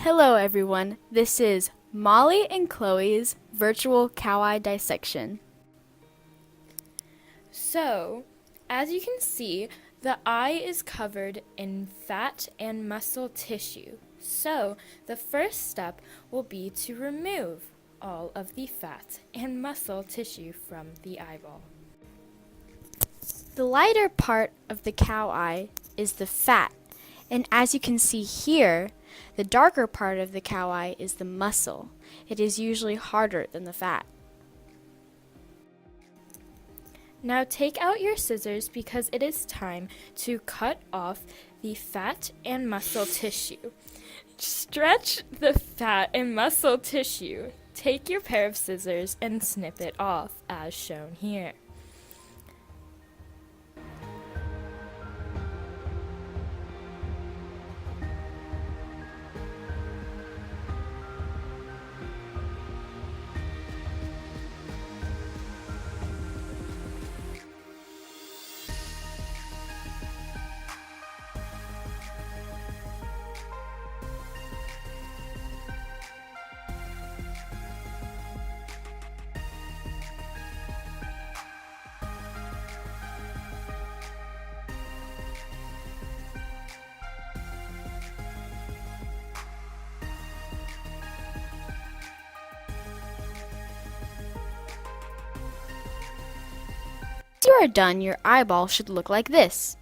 Hello everyone, this is Molly and Chloe's virtual Cow Eye Dissection. So, as you can see, the eye is covered in fat and muscle tissue. So, the first step will be to remove all of the fat and muscle tissue from the eyeball. The lighter part of the cow eye is the fat, and as you can see here, the darker part of the cow eye is the muscle. It is usually harder than the fat. Now take out your scissors because it is time to cut off the fat and muscle tissue. Stretch the fat and muscle tissue. Take your pair of scissors and snip it off as shown here. Once you are done, your eyeball should look like this.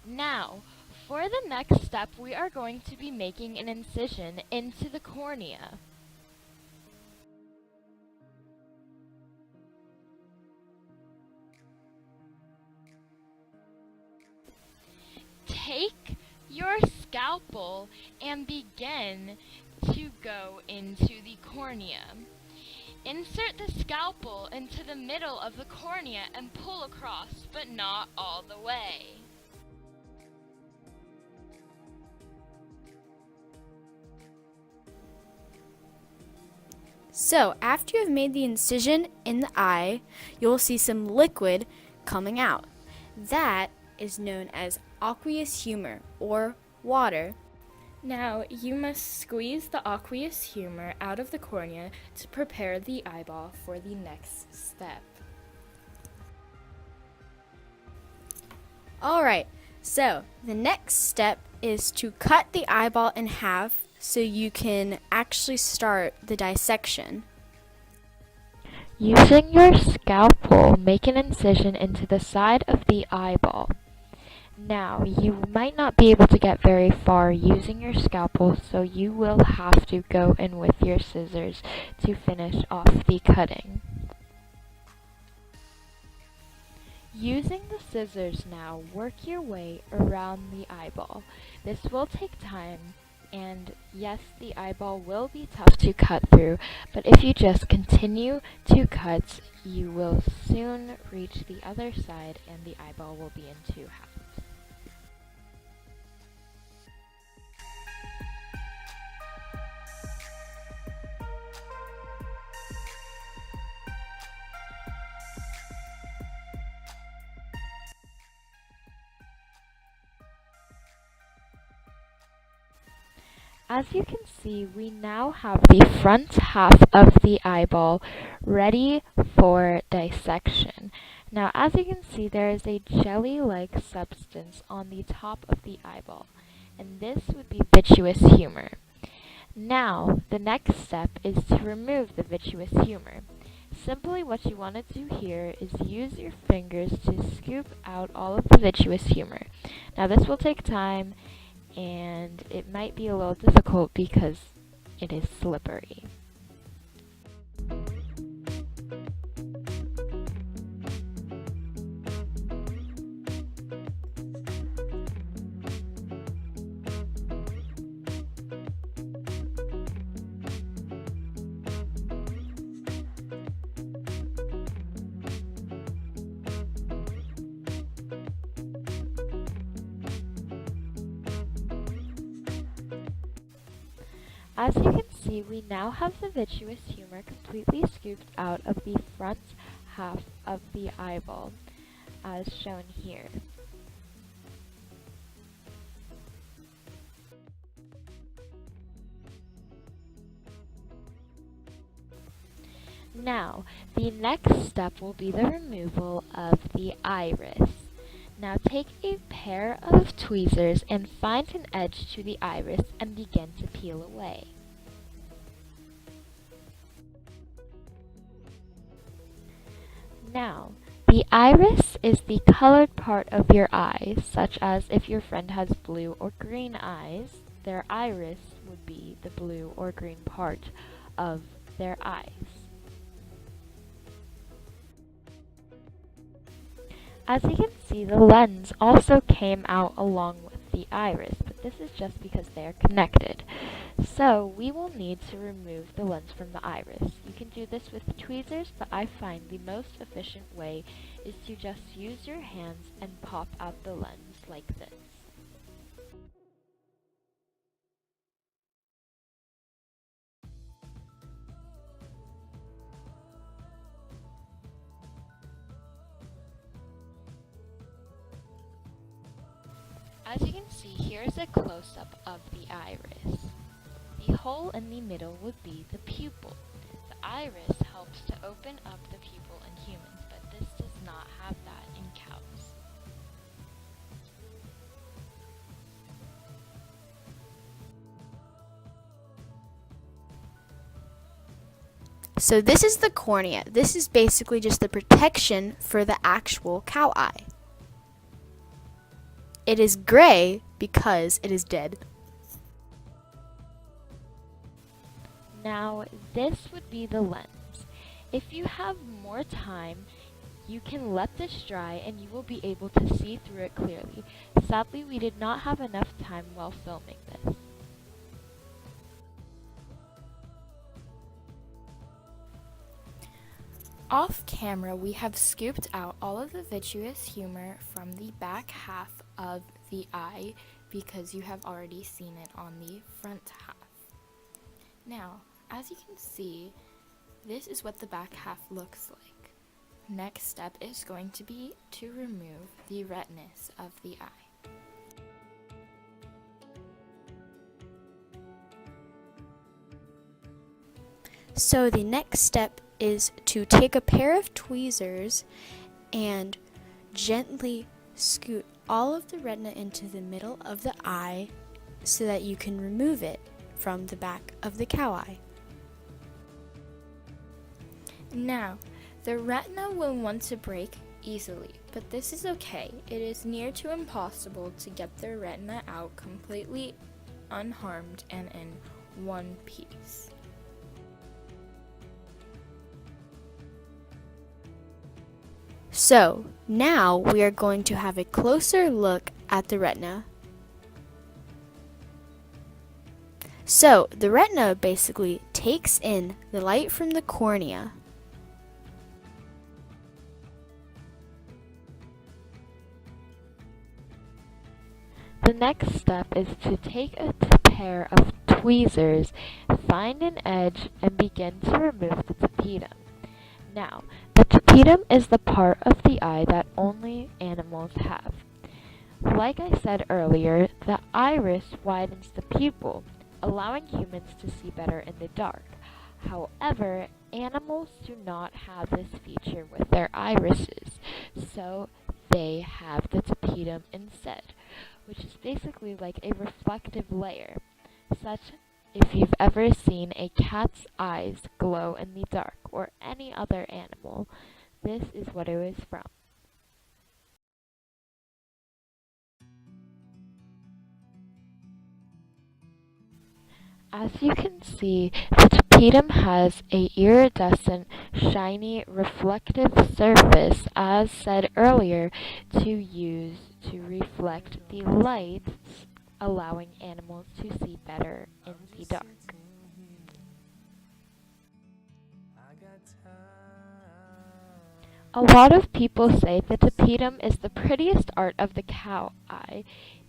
Now, for the next step, we are going to be making an incision into the cornea. Take your scalpel and begin to go into the cornea. Insert the scalpel into the middle of the cornea and pull across, but not all the way. So, after you have made the incision in the eye, you'll see some liquid coming out. That is known as aqueous humor, or water. Now, you must squeeze the aqueous humor out of the cornea to prepare the eyeball for the next step. Alright, so the next step is to cut the eyeball in half so you can actually start the dissection. Using your scalpel, make an incision into the side of the eyeball. Now, you might not be able to get very far using your scalpel, so you will have to go in with your scissors to finish off the cutting. Using the scissors now, work your way around the eyeball. This will take time, and yes, the eyeball will be tough to cut through, but if you just continue to cut, you will soon reach the other side and the eyeball will be in two halves. As you can see, we now have the front half of the eyeball ready for dissection. Now, as you can see, there is a jelly-like substance on the top of the eyeball, and this would be vitreous humor. Now, the next step is to remove the vitreous humor. Simply what you want to do here is use your fingers to scoop out all of the vitreous humor. Now, this will take time, and it might be a little difficult because it is slippery. As you can see, we now have the vitreous humor completely scooped out of the front half of the eyeball, as shown here. Now, the next step will be the removal of the iris. Now take a pair of tweezers and find an edge to the iris and begin to peel away. Now, the iris is the colored part of your eye, such as if your friend has blue or green eyes, their iris would be the blue or green part of their eyes. As you can see, the lens also came out along with the iris, but this is just because they are connected. So we will need to remove the lens from the iris. You can do this with tweezers, but I find the most efficient way is to just use your hands and pop out the lens like this. As you can see, here's a close-up of the iris. The hole in the middle would be the pupil. The iris helps to open up the pupil in humans, but this does not have that in cows. So this is the cornea. This is basically just the protection for the actual cow eye. It is gray because it is dead. Now, this would be the lens. If you have more time, you can let this dry and you will be able to see through it clearly. Sadly, we did not have enough time while filming this. Off camera, we have scooped out all of the vitreous humor from the back half of the eye because you have already seen it on the front half. Now, as you can see, this is what the back half looks like. Next step is going to be to remove the retinas of the eye. So the next step is to take a pair of tweezers and gently scoot all of the retina into the middle of the eye so that you can remove it from the back of the cow eye. Now, the retina will want to break easily, but this is okay. It is near to impossible to get the retina out completely unharmed and in one piece. So now we are going to have a closer look at the retina. So the retina basically takes in the light from the cornea. The next step is to take a pair of tweezers, find an edge, and begin to remove the tapetum. Now, the tapetum is the part of the eye that only animals have. Like I said earlier, the iris widens the pupil, allowing humans to see better in the dark. However, animals do not have this feature with their irises, so they have the tapetum instead, which is basically like a reflective layer, such if you've ever seen a cat's eyes glow in the dark or any other animal, this is what it was from. As you can see, the tapetum has a iridescent, shiny, reflective surface, as said earlier, to use to reflect the lights, allowing animals to see better in the dark. A lot of people say the tapetum is the prettiest part of the cow eye,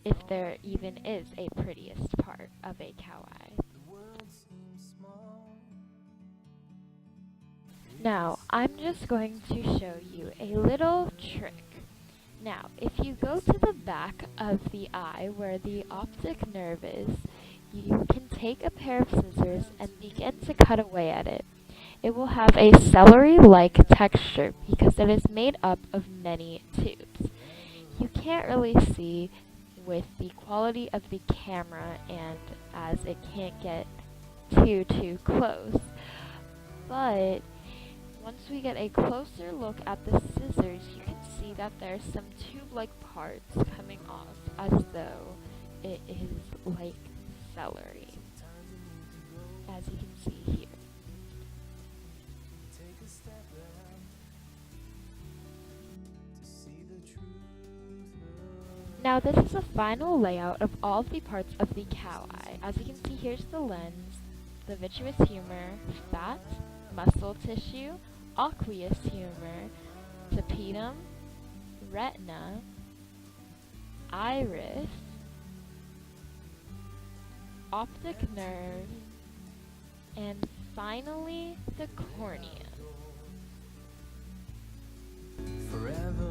if there even is a prettiest part of a cow eye. Now, I'm just going to show you a little trick. Now, if you go to the back of the eye where the optic nerve is, you can take a pair of scissors and begin to cut away at it. It will have a celery-like texture because it is made up of many tubes. You can't really see with the quality of the camera and as it can't get too close, but once we get a closer look at the scissors, you can see that there's some tube-like parts coming off as though it is like celery, as you can see here. Now this is a final layout of all of the parts of the cow eye. As you can see, here's the lens, the vitreous humor, fat, muscle tissue, aqueous humor, tapetum, retina, iris, optic nerve, and finally the cornea. Forever